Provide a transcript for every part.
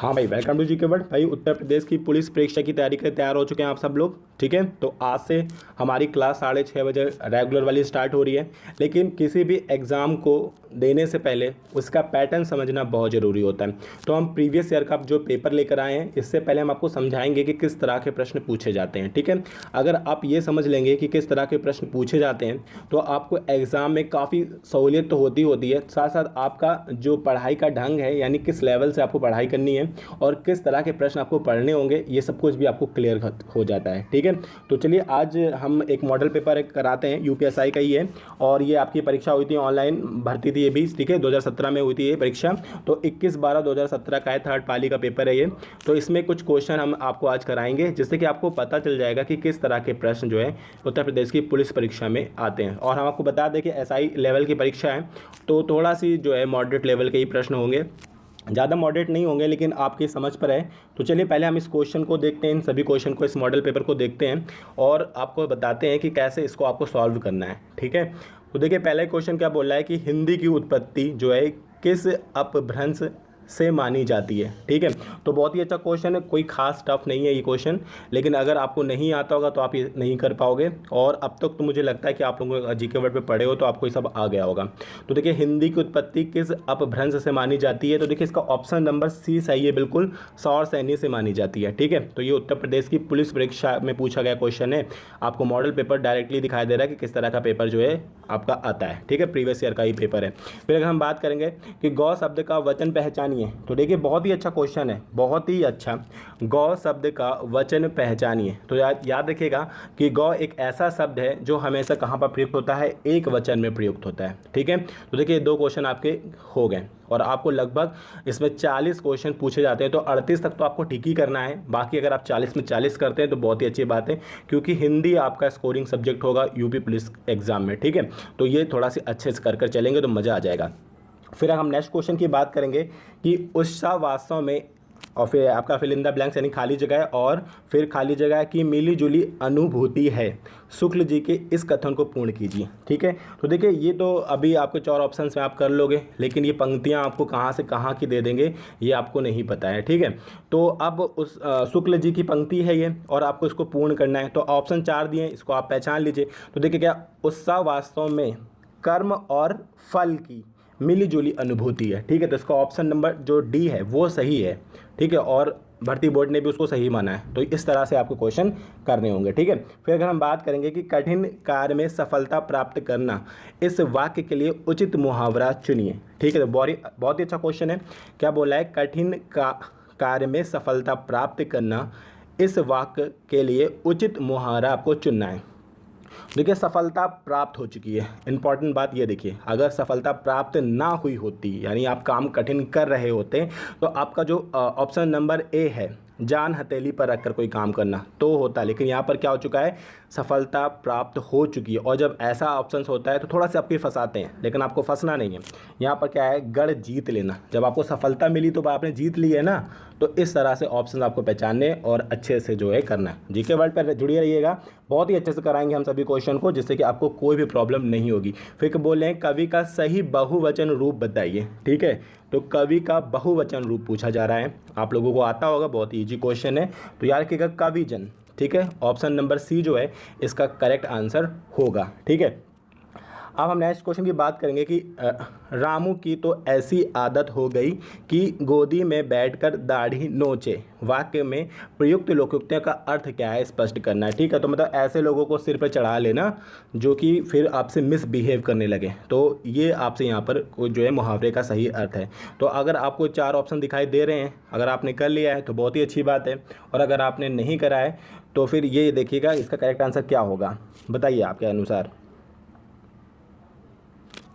हाँ भाई, welcome to GK world. भाई उत्तर प्रदेश की पुलिस परीक्षा की तैयारी के लिए तैयार हो चुके हैं आप सब लोग, ठीक है। तो आज से हमारी क्लास 6:30 बजे रेगुलर वाली स्टार्ट हो रही है। लेकिन किसी भी एग्ज़ाम को देने से पहले उसका पैटर्न समझना बहुत ज़रूरी होता है। तो हम प्रीवियस ईयर का जो पेपर लेकर आए हैं, इससे पहले हम आपको समझाएंगे कि किस तरह के प्रश्न पूछे जाते हैं, ठीक है। अगर आप ये समझ लेंगे कि किस तरह के प्रश्न पूछे जाते हैं तो आपको एग्ज़ाम में काफ़ी सहूलियत तो होती है, साथ साथ आपका जो पढ़ाई का ढंग है, यानी किस लेवल से आपको पढ़ाई करनी है और किस तरह के प्रश्न आपको पढ़ने होंगे, ये सब कुछ भी आपको क्लियर हो जाता है, ठीक है। तो चलिए आज हम एक मॉडल पेपर कराते हैं, यूपीएसआई का ही है। और ये आपकी परीक्षा हुई थी, ऑनलाइन भर्ती थी ये भी, ठीक है। 2017 में हुई थी ये परीक्षा। तो 21/12/2017 का है, थर्ड पाली का पेपर है ये। तो इसमें कुछ क्वेश्चन हम आपको आज कराएंगे, जिससे कि आपको पता चल जाएगा कि किस तरह के प्रश्न जो है उत्तर प्रदेश की पुलिस परीक्षा में आते हैं। और हम आपको बता दें कि एसआई लेवल की परीक्षा है, तो थोड़ा सी जो है मॉडरेट लेवल के ही प्रश्न होंगे, ज़्यादा मॉडरेट नहीं होंगे, लेकिन आपकी समझ पर है। तो चलिए पहले हम इस क्वेश्चन को देखते हैं, इन सभी क्वेश्चन को, इस मॉडल पेपर को देखते हैं और आपको बताते हैं कि कैसे इसको आपको सॉल्व करना है, ठीक है। तो देखिए पहला क्वेश्चन क्या बोल रहा है कि हिंदी की उत्पत्ति जो है किस अपभ्रंश से मानी जाती है, ठीक है। तो बहुत ही अच्छा क्वेश्चन है, कोई खास टफ नहीं है ये क्वेश्चन, लेकिन अगर आपको नहीं आता होगा तो आप ये नहीं कर पाओगे। और अब तक तो मुझे लगता है कि आप लोगों जीके वर्ड पे पढ़े हो तो आपको ये सब आ गया होगा। तो देखिए हिंदी की उत्पत्ति किस अपभ्रंश से मानी जाती है, तो देखिए इसका ऑप्शन नंबर सी सही है, बिल्कुल सौर सैनी से मानी जाती है, ठीक है। तो ये उत्तर प्रदेश की पुलिस परीक्षा में पूछा गया क्वेश्चन है। आपको मॉडल पेपर डायरेक्टली दिखाई दे रहा है कि किस तरह का पेपर जो है आपका आता है, ठीक है। प्रीवियस ईयर का ही पेपर है। फिर अगर हम बात करेंगे कि गौ शब्द का वचन पहचानिए, तो देखिए बहुत ही अच्छा क्वेश्चन है, बहुत ही अच्छा। गौ शब्द का वचन पहचानिए, तो याद रखिएगा कि गौ एक ऐसा शब्द है जो हमेशा कहाँ पर प्रयुक्त होता है, एक वचन में प्रयुक्त होता है, ठीक है। तो देखिए 2 क्वेश्चन आपके हो गए और आपको लगभग इसमें 40 क्वेश्चन पूछे जाते हैं। तो 38 तक तो आपको ठीक ही करना है, बाकी अगर आप 40 में 40 करते हैं तो बहुत ही अच्छी बात है, क्योंकि हिंदी आपका स्कोरिंग सब्जेक्ट होगा यूपी पुलिस एग्जाम में, ठीक है। तो ये थोड़ा सी अच्छे से कर चलेंगे तो मज़ा आ जाएगा। फिर हम नेक्स्ट क्वेश्चन की बात करेंगे कि उत्साह वास्तव में, और फिर आपका फिल इन द ब्लैंक्स यानी खाली जगह, और फिर खाली जगह की मिली जुली अनुभूति है। शुक्ल जी के इस कथन को पूर्ण कीजिए, ठीक है। तो देखिए ये तो अभी आपको 4 ऑप्शंस में आप कर लोगे, लेकिन ये पंक्तियां आपको कहाँ से कहाँ की दे देंगे ये आपको नहीं पता है, ठीक है। तो अब उस शुक्ल जी की पंक्ति है ये, और आपको इसको पूर्ण करना है। तो ऑप्शन 4 दिए, इसको आप पहचान लीजिए। तो देखिए क्या, उत्साह वास्तव में कर्म और फल की मिली जुली अनुभूति है, ठीक है। तो इसका ऑप्शन नंबर जो डी है वो सही है, ठीक है। और भर्ती बोर्ड ने भी उसको सही माना है। तो इस तरह से आपको क्वेश्चन करने होंगे, ठीक है। फिर अगर हम बात करेंगे कि कठिन कार्य में सफलता प्राप्त करना, इस वाक्य के लिए उचित मुहावरा चुनिए, ठीक है। तो बहुत ही अच्छा क्वेश्चन है। क्या बोला है, कठिन कार्य में सफलता प्राप्त करना, इस वाक्य के लिए उचित मुहावरा आपको चुनना है। देखिए सफलता प्राप्त हो चुकी है, इंपॉर्टेंट बात ये देखिए, अगर सफलता प्राप्त ना हुई होती, यानी आप काम कठिन कर रहे होते, तो आपका जो ऑप्शन नंबर ए है, जान हथेली पर रखकर कोई काम करना, तो होता। लेकिन यहाँ पर क्या हो चुका है, सफलता प्राप्त हो चुकी है। और जब ऐसा ऑप्शन होता है तो थोड़ा सा आपको फंसाते हैं, लेकिन आपको फंसना नहीं है। यहाँ पर क्या है, गढ़ जीत लेना, जब आपको सफलता मिली तो आपने जीत ली है ना। तो इस तरह से ऑप्शन आपको पहचानने और अच्छे से जो है करना है। जीके वर्ल्ड पर जुड़े रहिएगा, बहुत ही अच्छे से कराएंगे हम सभी क्वेश्चन को, जिससे कि आपको कोई भी प्रॉब्लम नहीं होगी। फिर बोल रहे हैं कवि का सही बहुवचन रूप बताइए, ठीक है। तो कवि का बहुवचन रूप पूछा जा रहा है, आप लोगों को आता होगा, बहुत इजी क्वेश्चन है। तो याद रखिएगा कविजन, ठीक है। ऑप्शन नंबर सी जो है इसका करेक्ट आंसर होगा, ठीक है। अब हम नेक्स्ट क्वेश्चन की बात करेंगे कि रामू की तो ऐसी आदत हो गई कि गोदी में बैठकर दाढ़ी नोचे, वाक्य में प्रयुक्त लोकोक्तियों का अर्थ क्या है स्पष्ट करना है, ठीक है। तो मतलब ऐसे लोगों को सिर पर चढ़ा लेना जो कि फिर आपसे मिसबिहेव करने लगे, तो ये आपसे यहाँ पर जो है मुहावरे का सही अर्थ है। तो अगर आपको 4 ऑप्शन दिखाई दे रहे हैं, अगर आपने कर लिया है तो बहुत ही अच्छी बात है, और अगर आपने नहीं करा है तो फिर ये देखिएगा इसका करेक्ट आंसर क्या होगा, बताइए आपके अनुसार।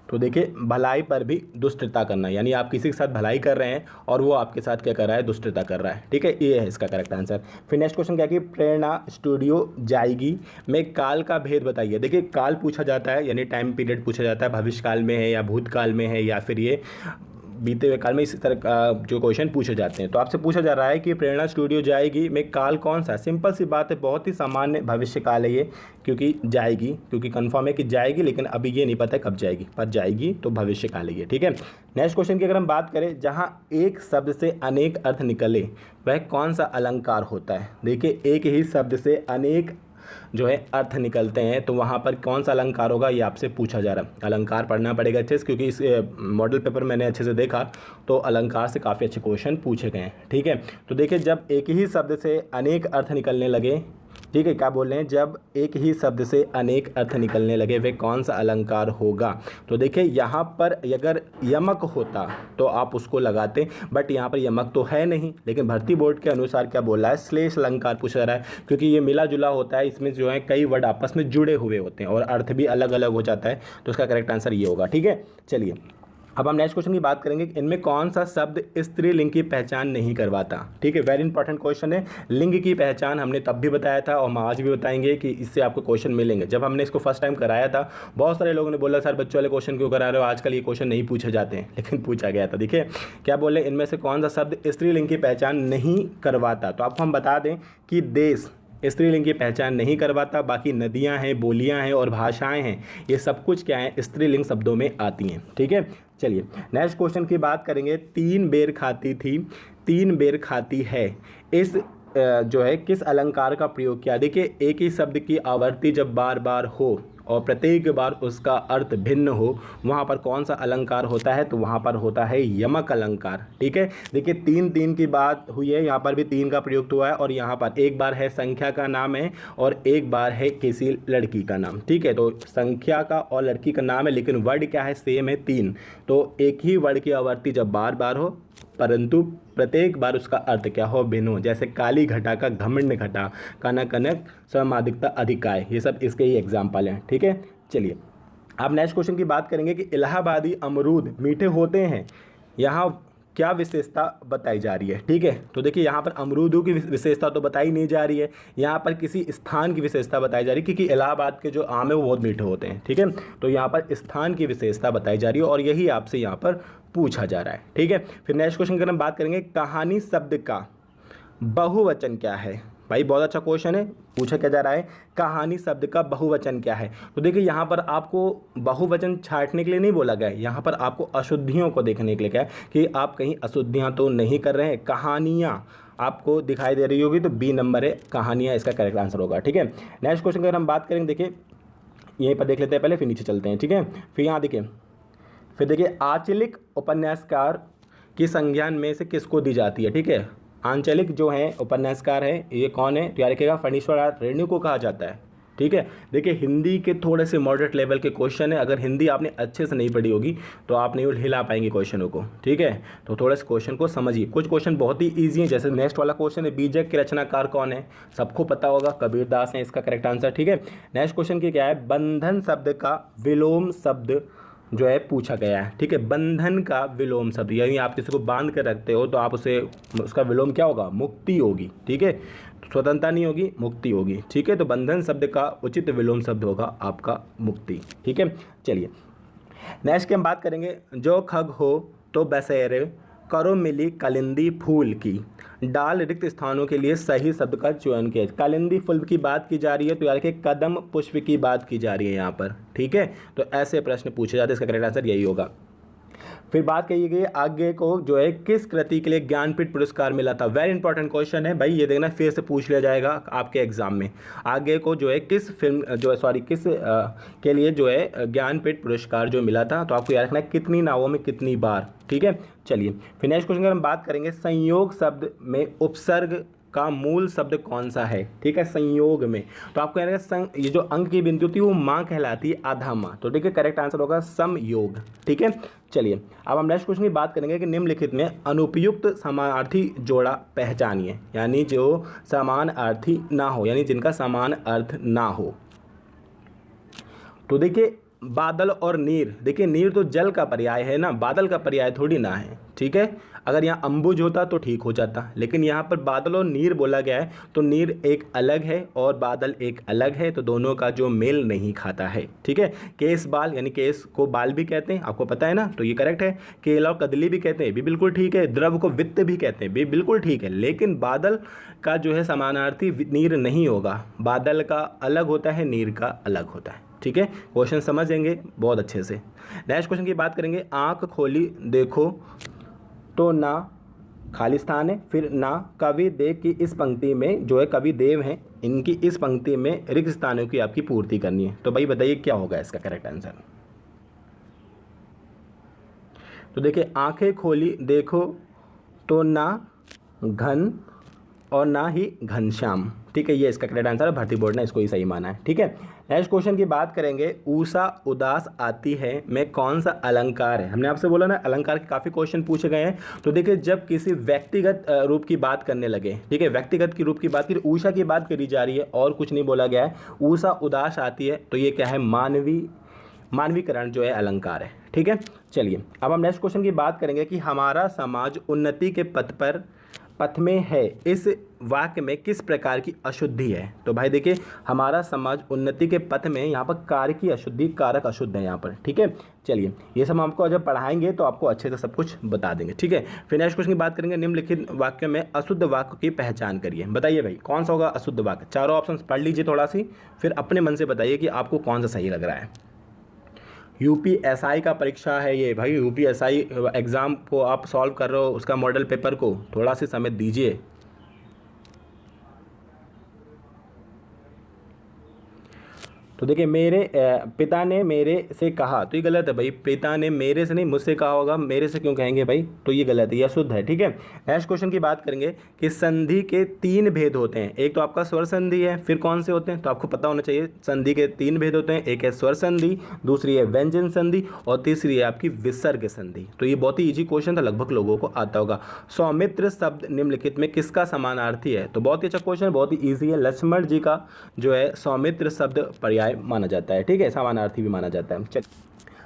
तो देखिए भलाई पर भी दुष्टता करना, यानी आप किसी के साथ भलाई कर रहे हैं और वो आपके साथ क्या कर रहा है, दुष्टता कर रहा है, ठीक है। ये है इसका करेक्ट आंसर। फिर नेक्स्ट क्वेश्चन क्या कि प्रेरणा स्टूडियो जाएगी में काल का भेद बताइए। देखिए काल पूछा जाता है, यानी टाइम पीरियड पूछा जाता है, भविष्यकाल में है या भूतकाल में है या फिर ये बीते हुए काल में इस तरह का जो क्वेश्चन पूछे जाते हैं। तो आपसे पूछा जा रहा है कि प्रेरणा स्टूडियो जाएगी में काल कौन सा? सिंपल सी बात है, बहुत ही सामान्य भविष्य काल है ये, क्योंकि जाएगी, क्योंकि कंफर्म है कि जाएगी, लेकिन अभी ये नहीं पता है कब जाएगी, पर जाएगी तो भविष्य काल है ये, ठीक है। नेक्स्ट क्वेश्चन की अगर हम बात करें, जहाँ एक शब्द से अनेक अर्थ निकले वह कौन सा अलंकार होता है? देखिए, एक ही शब्द से अनेक जो है अर्थ निकलते हैं, तो वहाँ पर कौन सा अलंकार होगा ये आपसे पूछा जा रहा है। अलंकार पढ़ना पड़ेगा अच्छे से, क्योंकि इस मॉडल पेपर मैंने अच्छे से देखा तो अलंकार से काफ़ी अच्छे क्वेश्चन पूछे गए हैं, ठीक है। तो देखिए, जब एक ही शब्द से अनेक अर्थ निकलने लगे, ठीक है, क्या बोल रहे हैं, जब एक ही शब्द से अनेक अर्थ निकलने लगे वे कौन सा अलंकार होगा? तो देखिए, यहाँ पर अगर यमक होता तो आप उसको लगाते, बट यहाँ पर यमक तो है नहीं, लेकिन भर्ती बोर्ड के अनुसार क्या बोल रहा है, श्लेष अलंकार पूछा जा रहा है, क्योंकि ये मिला जुला होता है, इसमें जो है कई वर्ड आपस में जुड़े हुए होते हैं और अर्थ भी अलग अलग हो जाता है, तो इसका करेक्ट आंसर ये होगा, ठीक है। चलिए, अब हम नेक्स्ट क्वेश्चन की बात करेंगे कि इनमें कौन सा शब्द स्त्रीलिंग की पहचान नहीं करवाता, ठीक है। वेरी इंपॉर्टेंट क्वेश्चन है। लिंग की पहचान हमने तब भी बताया था और हम आज भी बताएंगे कि इससे आपको क्वेश्चन मिलेंगे। जब हमने इसको फर्स्ट टाइम कराया था, बहुत सारे लोगों ने बोला सर बच्चों वाले क्वेश्चन क्यों करा रहे हो, आजकल ये क्वेश्चन नहीं पूछे जाते हैं, लेकिन पूछा गया था। देखिए क्या बोले, इनमें से कौन सा शब्द स्त्रीलिंग की पहचान नहीं करवाता? तो आपको हम बता दें कि देश स्त्रीलिंग की पहचान नहीं करवाता, बाकी नदियां हैं, बोलियां हैं और भाषाएं हैं, ये सब कुछ क्या है, स्त्रीलिंग शब्दों में आती हैं, ठीक है। चलिए, नेक्स्ट क्वेश्चन की बात करेंगे। 3 बेर खाती थी, 3 बेर खाती है, इस जो है किस अलंकार का प्रयोग किया? देखिए, एक ही शब्द की आवर्ती जब बार बार हो और प्रत्येक बार उसका अर्थ भिन्न हो, वहाँ पर कौन सा अलंकार होता है? तो वहाँ पर होता है यमक अलंकार, ठीक है। देखिए, 3 की बात हुई है, यहाँ पर भी 3 का प्रयोग हुआ है, और यहाँ पर एक बार है संख्या का नाम है और एक बार है किसी लड़की का नाम, ठीक है। तो संख्या का और लड़की का नाम है, लेकिन वर्ड क्या है, सेम है 3। तो एक ही वर्ड की आवर्ती जब बार बार हो, परंतु प्रत्येक बार उसका अर्थ क्या हो, भिन्न हो, जैसे काली घटा का घमंड घटा, कनक कनक समाधिकता अधिकाय, ये सब इसके ही एग्जाम्पल हैं, ठीक है। चलिए, अब नेक्स्ट क्वेश्चन की बात करेंगे कि इलाहाबादी अमरूद मीठे होते हैं, यहाँ क्या विशेषता बताई जा रही है, ठीक है। तो देखिए, यहाँ पर अमरूदों की विशेषता तो बताई नहीं जा रही है, यहाँ पर किसी स्थान की विशेषता बताई जा रही है, क्योंकि इलाहाबाद के जो आम है वो बहुत मीठे होते हैं, ठीक है। तो यहाँ पर स्थान की विशेषता बताई जा रही है और यही आपसे यहाँ पर पूछा जा रहा है, ठीक है। फिर नेक्स्ट क्वेश्चन की हम बात करेंगे, कहानी शब्द का बहुवचन क्या है? भाई बहुत अच्छा क्वेश्चन है, पूछा क्या जा रहा है, कहानी शब्द का बहुवचन क्या है? तो देखिए, यहाँ पर आपको बहुवचन छांटने के लिए नहीं बोला गया है, यहाँ पर आपको अशुद्धियों को देखने के लिए क्या है कि आप कहीं अशुद्धियाँ तो नहीं कर रहे हैं। कहानियाँ आपको दिखाई दे रही होगी, तो बी नंबर है, कहानियाँ इसका करेक्ट आंसर होगा, ठीक है। नेक्स्ट क्वेश्चन की अगर हम बात करेंगे, देखिए यहीं पर देख लेते हैं पहले, फिर नीचे चलते हैं, ठीक है। फिर यहाँ देखिए, आंचलिक उपन्यासकार की संज्ञान में से किसको दी जाती है, ठीक है। आंचलिक जो है उपन्यासकार है, ये कौन है? तो याद रखिएगा, फणीश्वर रेणु को कहा जाता है, ठीक है। देखिए, हिंदी के थोड़े से मॉडरेट लेवल के क्वेश्चन है, अगर हिंदी आपने अच्छे से नहीं पढ़ी होगी तो आप नहीं हिला पाएंगे क्वेश्चनों को, ठीक है। तो थोड़ा सा क्वेश्चन को समझिए, कुछ क्वेश्चन बहुत ही ईजी है, जैसे नेक्स्ट वाला क्वेश्चन है, बीजक के रचनाकार कौन है? सबको पता होगा, कबीर दास है इसका करेक्ट आंसर, ठीक है। नेक्स्ट क्वेश्चन की क्या है, बंधन शब्द का विलोम शब्द जो है पूछा गया है, ठीक है। बंधन का विलोम शब्द, यानी आप किसी को बांध कर रखते हो तो आप उसे, उसका विलोम क्या होगा? मुक्ति होगी, ठीक है। स्वतंत्रता नहीं होगी, मुक्ति होगी, ठीक है। तो बंधन शब्द का उचित विलोम शब्द होगा आपका मुक्ति, ठीक है। चलिए, नेक्स्ट की हम बात करेंगे, जो खग हो तो बसेरे करो मिली कलिंदी फूल की, डाल रिक्त स्थानों के लिए सही शब्द का चयन किया। कलिंदी फूल की बात की जा रही है, तो यार के कदम पुष्प की बात की जा रही है यहाँ पर, ठीक है। तो ऐसे प्रश्न पूछे जाते हैं, इसका करेक्ट आंसर यही होगा। फिर बात कही गई आगे को जो है किस कृति के लिए ज्ञानपीठ पुरस्कार मिला था? वेरी इंपॉर्टेंट क्वेश्चन है भाई, ये देखना फिर से पूछ लिया जाएगा आपके एग्जाम में। आगे को जो है किस फिल्म जो है किस के लिए जो है ज्ञानपीठ पुरस्कार जो मिला था, तो आपको याद रखना है कितनी नावों में कितनी बार, ठीक है। चलिए, फिर नेक्स्ट क्वेश्चन की हम बात करेंगे, संयोग शब्द में उपसर्ग का मूल शब्द कौन सा है, ठीक है। संयोग में तो आपको याद रखना, ये जो अंक की बिंदु थी वो माँ कहलाती है, आधा माँ, तो ठीक है, करेक्ट आंसर होगा समयोग, ठीक है। चलिए, अब हम नेक्स्ट क्वेश्चन की बात करेंगे कि निम्नलिखित में अनुपयुक्त समानार्थी जोड़ा पहचानिए, यानी जो समानार्थी ना हो, यानी जिनका समान अर्थ ना हो। तो देखिए, बादल और नीर, देखिए नीर तो जल का पर्याय है ना, बादल का पर्याय थोड़ी ना है, ठीक है। अगर यहाँ अंबुज होता तो ठीक हो जाता, लेकिन यहाँ पर बादल और नीर बोला गया है, तो नीर एक अलग है और बादल एक अलग है, तो दोनों का जो मेल नहीं खाता है, ठीक है। केस बाल, यानी केस को बाल भी कहते हैं, आपको पता है ना, तो ये करेक्ट है। केल और कदली भी कहते हैं, भी बिल्कुल ठीक है। द्रव को वित्त भी कहते हैं, भी बिल्कुल ठीक है। लेकिन बादल का जो है समानार्थी नीर नहीं होगा, बादल का अलग होता है, नीर का अलग होता है, ठीक है। क्वेश्चन समझेंगे बहुत अच्छे से। नेक्स्ट क्वेश्चन की बात करेंगे, आंख खोली देखो तो ना खाली स्थान है, फिर ना कवि देव की इस पंक्ति में जो है कवि देव हैं, इनकी इस पंक्ति में रिक्त स्थानों की आपकी पूर्ति करनी है। तो भाई बताइए क्या होगा इसका करेक्ट आंसर। तो देखिए आंखें खोली देखो तो ना घन और ना ही घनश्याम, ठीक है, ये इसका करेक्ट आंसर है। भारतीय बोर्ड ने इसको ही सही माना है, ठीक है। नेक्स्ट क्वेश्चन की बात करेंगे, ऊषा उदास आती है में कौन सा अलंकार है। हमने आपसे बोला ना अलंकार के काफ़ी क्वेश्चन पूछे गए हैं। तो देखिए जब किसी व्यक्तिगत रूप की बात करने लगे, ठीक है, व्यक्तिगत की रूप की बात करी, ऊषा की बात करी जा रही है और कुछ नहीं बोला गया है, ऊषा उदास आती है, तो ये क्या है, मानवीकरण जो है अलंकार है, ठीक है। चलिए अब हम नेक्स्ट क्वेश्चन की बात करेंगे कि हमारा समाज उन्नति के पथ में है, इस वाक्य में किस प्रकार की अशुद्धि है। तो भाई देखिए हमारा समाज उन्नति के पथ में, यहाँ पर कार्य की अशुद्धि, कारक अशुद्ध है यहाँ पर, ठीक है। चलिए ये सब हम आपको जब पढ़ाएंगे तो आपको अच्छे से सब कुछ बता देंगे, ठीक है। फिर नेक्स्ट क्वेश्चन की बात करेंगे, निम्नलिखित वाक्य में अशुद्ध वाक्य की पहचान करिए। बताइए भाई कौन सा होगा अशुद्ध वाक्य। चारों ऑप्शन पढ़ लीजिए थोड़ा सी, फिर अपने मन से बताइए कि आपको कौन सा सही लग रहा है। यूपीएसआई का परीक्षा है ये भाई, यूपीएसआई एग्ज़ाम को आप सॉल्व कर रहे हो, उसका मॉडल पेपर को थोड़ा सा समय दीजिए। तो देखिए मेरे पिता ने मेरे से कहा, तो ये गलत है भाई, पिता ने मेरे से नहीं मुझसे कहा होगा, मेरे से क्यों कहेंगे भाई, तो ये गलत है, ये अशुद्ध है, ठीक है। नेक्स्ट क्वेश्चन की बात करेंगे कि संधि के 3 भेद होते हैं, एक तो आपका स्वर संधि है, फिर कौन से होते हैं, तो आपको पता होना चाहिए संधि के 3 भेद होते हैं, एक है स्वर संधि, दूसरी है व्यंजन संधि और तीसरी है आपकी विसर्ग संधि। तो ये बहुत ही ईजी क्वेश्चन था, लगभग लोगों को आता होगा। सौमित्र शब्द निम्नलिखित में किसका समानार्थी है, तो बहुत ही अच्छा क्वेश्चन, बहुत ही ईजी है। लक्ष्मण जी का जो है सौमित्र शब्द पर्याय माना जाता है, ठीक है, समानार्थी भी माना जाता है।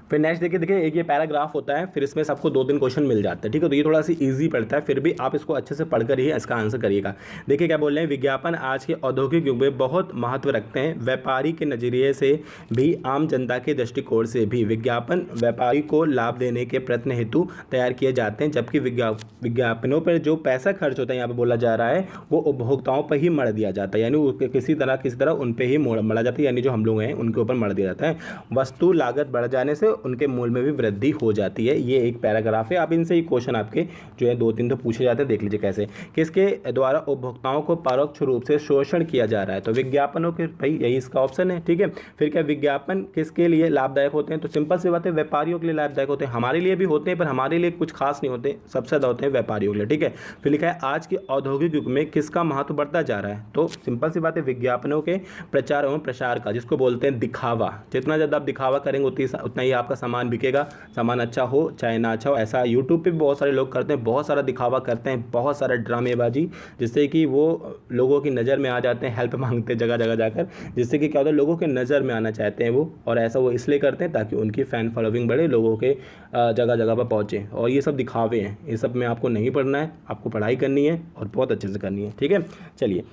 फिर नेक्स्ट देखिए एक ये पैराग्राफ होता है, फिर इसमें सबको 2-3 क्वेश्चन मिल जाते हैं, ठीक है। तो ये थोड़ा सी इजी पड़ता है, फिर भी आप इसको अच्छे से पढ़कर ही इसका आंसर करिएगा। देखिए क्या बोल रहे हैं, विज्ञापन आज के औद्योगिक युग में बहुत महत्व रखते हैं, व्यापारी के नज़रिए से भी आम जनता के दृष्टिकोण से भी विज्ञापन व्यापारी को लाभ देने के प्रयत्न हेतु तैयार किए जाते हैं, जबकि विज्ञापनों पर जो पैसा खर्च होता है, यहाँ पर बोला जा रहा है, वो उपभोक्ताओं पर ही मर दिया जाता है, यानी किसी तरह उन पर ही मरा जाता है, यानी जो हम लोग हैं उनके ऊपर मर दिया जाता है। वस्तु लागत बढ़ जाने से उनके मूल्य में भी वृद्धि हो जाती है। ये एक पैराग्राफ है, आप इनसे ही क्वेश्चन आपके जो है 2-3 तो पूछे जाते हैं, देख लीजिए कैसे, किसके द्वारा उपभोक्ताओं को परोक्ष रूप से शोषण किया जा रहा है, तो विज्ञापनों के, भाई यही इसका ऑप्शन है, ठीक है। फिर क्या विज्ञापन किसके लिए लाभदायक होते हैं, तो सिंपल सी बात है, व्यापारियों के लिए लाभदायक होते हैं, हमारे लिए भी होते हैं पर हमारे लिए कुछ खास नहीं होते, सबसे ज़्यादा होते हैं व्यापारियों के लिए, ठीक है। फिर लिखा है आज के औद्योगिक युग में किसका महत्व बढ़ता जा रहा है, तो सिंपल सी बात है, विज्ञापनों के प्रचार एवं प्रसार का, जिसको बोलते हैं दिखावा। जितना ज़्यादा आप दिखावा करेंगे उतना ही आपका सामान बिकेगा, सामान अच्छा हो चाहे ना अच्छा हो। ऐसा यूट्यूब पे भी बहुत सारे लोग करते हैं, बहुत सारा दिखावा करते हैं, बहुत सारा ड्रामेबाजी, जिससे कि वो लोगों की नज़र में आ जाते हैं, हेल्प मांगते हैं जगह जगह जाकर, जिससे कि क्या होता है, लोगों के नज़र में आना चाहते हैं वो, और ऐसा वो इसलिए करते हैं ताकि उनकी फ़ैन फॉलोइंग बढ़े, लोगों के जगह जगह पर पहुँचे। और ये सब दिखावे हैं, ये सब में आपको नहीं पढ़ना है, आपको पढ़ाई करनी है और बहुत अच्छे से करनी है, ठीक है। चलिए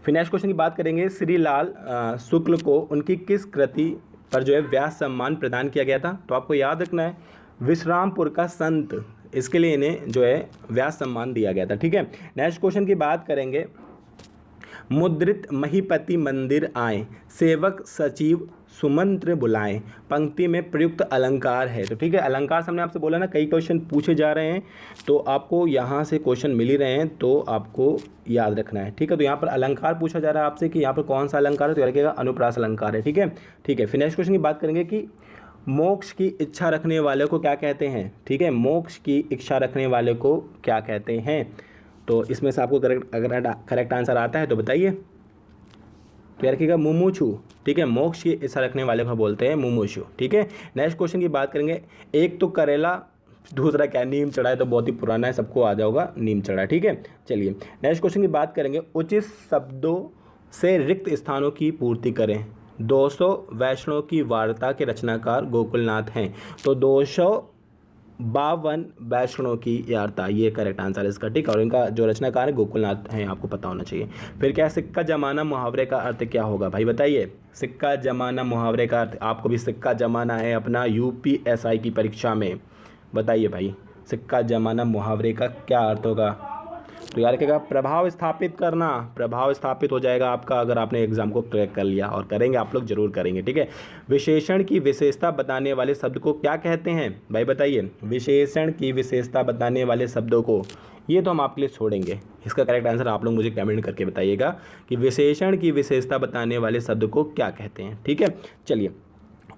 फिर नेक्स्ट क्वेश्चन की बात करेंगे, श्री लाल शुक्ल को उनकी किस कृति पर जो है व्यास सम्मान प्रदान किया गया था, तो आपको याद रखना है विश्रामपुर का संत, इसके लिए इन्हें जो है व्यास सम्मान दिया गया था, ठीक है। नेक्स्ट क्वेश्चन की बात करेंगे, मुद्रित महीपति मंदिर आए, सेवक सचिव सुमंत्र बुलाएं, पंक्ति में प्रयुक्त अलंकार है, तो ठीक है, अलंकार हमने आपसे बोला ना, कई क्वेश्चन पूछे जा रहे हैं, तो आपको यहाँ से क्वेश्चन मिल ही रहे हैं, तो आपको याद रखना है, ठीक है। तो यहाँ पर अलंकार पूछा जा रहा है आपसे कि यहाँ पर कौन सा अलंकार है, तो रखिएगा अनुप्रास अलंकार है, ठीक है, ठीक है। फिर नेक्स्ट क्वेश्चन की बात करेंगे कि मोक्ष की इच्छा रखने वाले को क्या कहते हैं, ठीक है, मोक्ष की इच्छा रखने वाले को क्या कहते हैं, तो इसमें से आपको करेक्ट आंसर आता है तो बताइए। तो यार रखिएगा मुमुक्षु, ठीक है, मोक्ष की इच्छा रखने वाले को बोलते हैं मुमुक्षु, ठीक है। नेक्स्ट क्वेश्चन की बात करेंगे, एक तो करेला, दूसरा क्या नीम चढ़ा है, तो बहुत ही पुराना है, सबको आ जाओगा नीम चढ़ा, ठीक है। चलिए नेक्स्ट क्वेश्चन की बात करेंगे, उचित शब्दों से रिक्त स्थानों की पूर्ति करें, 200 वैष्णव की वार्ता के रचनाकार गोकुलनाथ हैं। तो 252 वैष्णव की वार्ता, ये करेक्ट आंसर है इसका, ठीक। और इनका जो रचनाकार है गोकुलनाथ हैं, आपको पता होना चाहिए। फिर क्या है, सिक्का जमाना मुहावरे का अर्थ क्या होगा भाई बताइए। सिक्का जमाना मुहावरे का अर्थ, आपको भी सिक्का जमाना है अपना यूपीएसआई की परीक्षा में, बताइए भाई सिक्का जमाना मुहावरे का क्या अर्थ होगा। तो यार क्या, प्रभाव स्थापित करना, प्रभाव स्थापित हो जाएगा आपका अगर आपने एग्जाम को क्रैक कर लिया, और करेंगे आप लोग जरूर करेंगे, ठीक है। विशेषण की विशेषता बताने वाले शब्द को क्या कहते हैं भाई बताइए। विशेषण की विशेषता बताने वाले शब्दों को, ये तो हम आपके लिए छोड़ेंगे, इसका करेक्ट आंसर आप लोग मुझे कमेंट करके बताइएगा कि विशेषण की विशेषता बताने वाले शब्द को क्या कहते हैं, ठीक है। चलिए,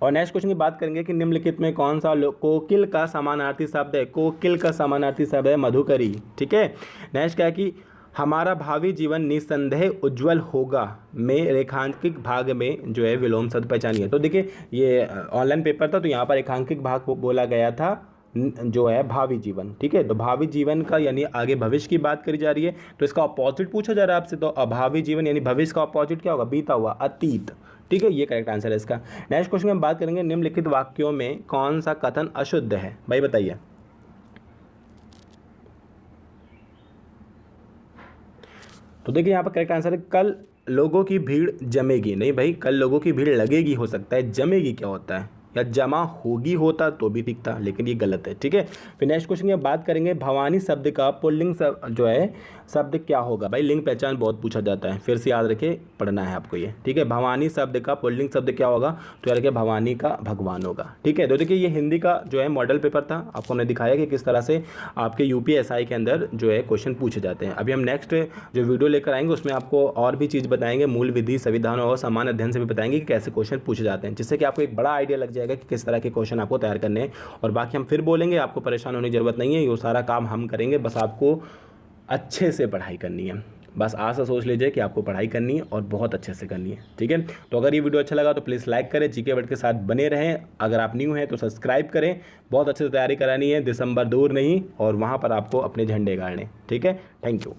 और नेक्स्ट क्वेश्चन की बात करेंगे कि निम्नलिखित में कौन सा कोकिल का समानार्थी शब्द है। कोकिल का समानार्थी शब्द है मधुकरी, ठीक है। नेक्स्ट क्या है कि हमारा भावी जीवन निस्संदेह उज्जवल होगा में रेखांकित भाग में जो है विलोम शब्द पहचानिए। तो देखिए ये ऑनलाइन पेपर था, तो यहाँ पर रेखांकित भाग बोला गया था जो है भावी जीवन, ठीक है। तो भावी जीवन का यानी आगे भविष्य की बात करी जा रही है, तो इसका अपोजिट पूछा जा रहा है आपसे। तो अभावी जीवन यानी भविष्य का अपोजिट क्या होगा, बीता हुआ, अतीत, ठीक है। ये करेक्ट आंसर है इसका। नेक्स्ट क्वेश्चन में हम बात करेंगे निम्नलिखित वाक्यों में कौन सा कथन अशुद्ध है भाई बताइए। तो देखिए यहाँ पर करेक्ट आंसर है कल लोगों की भीड़ जमेगी, नहीं भाई कल लोगों की भीड़ लगेगी हो सकता है, जमेगी क्या होता है, या जमा होगी होता तो भी ठीक था, लेकिन ये गलत है, ठीक है। फिर नेक्स्ट क्वेश्चन की बात करेंगे भवानी शब्द का पुल्लिंग जो है शब्द क्या होगा भाई। लिंग पहचान बहुत पूछा जाता है, फिर से याद रखे, पढ़ना है आपको ये, ठीक है। भवानी शब्द का पुल्लिंग शब्द क्या होगा, तो याद रखिए भवानी का भगवान होगा, ठीक है। तो देखिए ये हिंदी का जो है मॉडल पेपर था, आपको हमने दिखाया कि किस तरह से आपके यूपीएसआई के अंदर जो है क्वेश्चन पूछे जाते हैं। अभी हम नेक्स्ट जो वीडियो लेकर आएंगे उसमें आपको और भी चीज़ बताएंगे, मूल विधि, संविधान और सामान्य अध्ययन से भी बताएंगे कि कैसे क्वेश्चन पूछे जाते हैं, जिससे कि आपको एक बड़ा आइडिया लग जाएगा कि किस तरह के क्वेश्चन आपको तैयार करने हैं। और बाकी हम फिर बोलेंगे, आपको परेशान होने की जरूरत नहीं है, ये सारा काम हम करेंगे, बस आपको अच्छे से पढ़ाई करनी है। बस आज से सोच लीजिए कि आपको पढ़ाई करनी है और बहुत अच्छे से करनी है, ठीक है। तो अगर ये वीडियो अच्छा लगा तो प्लीज़ लाइक करें, जीके वर्ड के साथ बने रहें। अगर आप न्यू हैं तो सब्सक्राइब करें, बहुत अच्छे से तैयारी करानी है, दिसंबर दूर नहीं, और वहाँ पर आपको अपने झंडे गाड़ने, ठीक है। Thank you.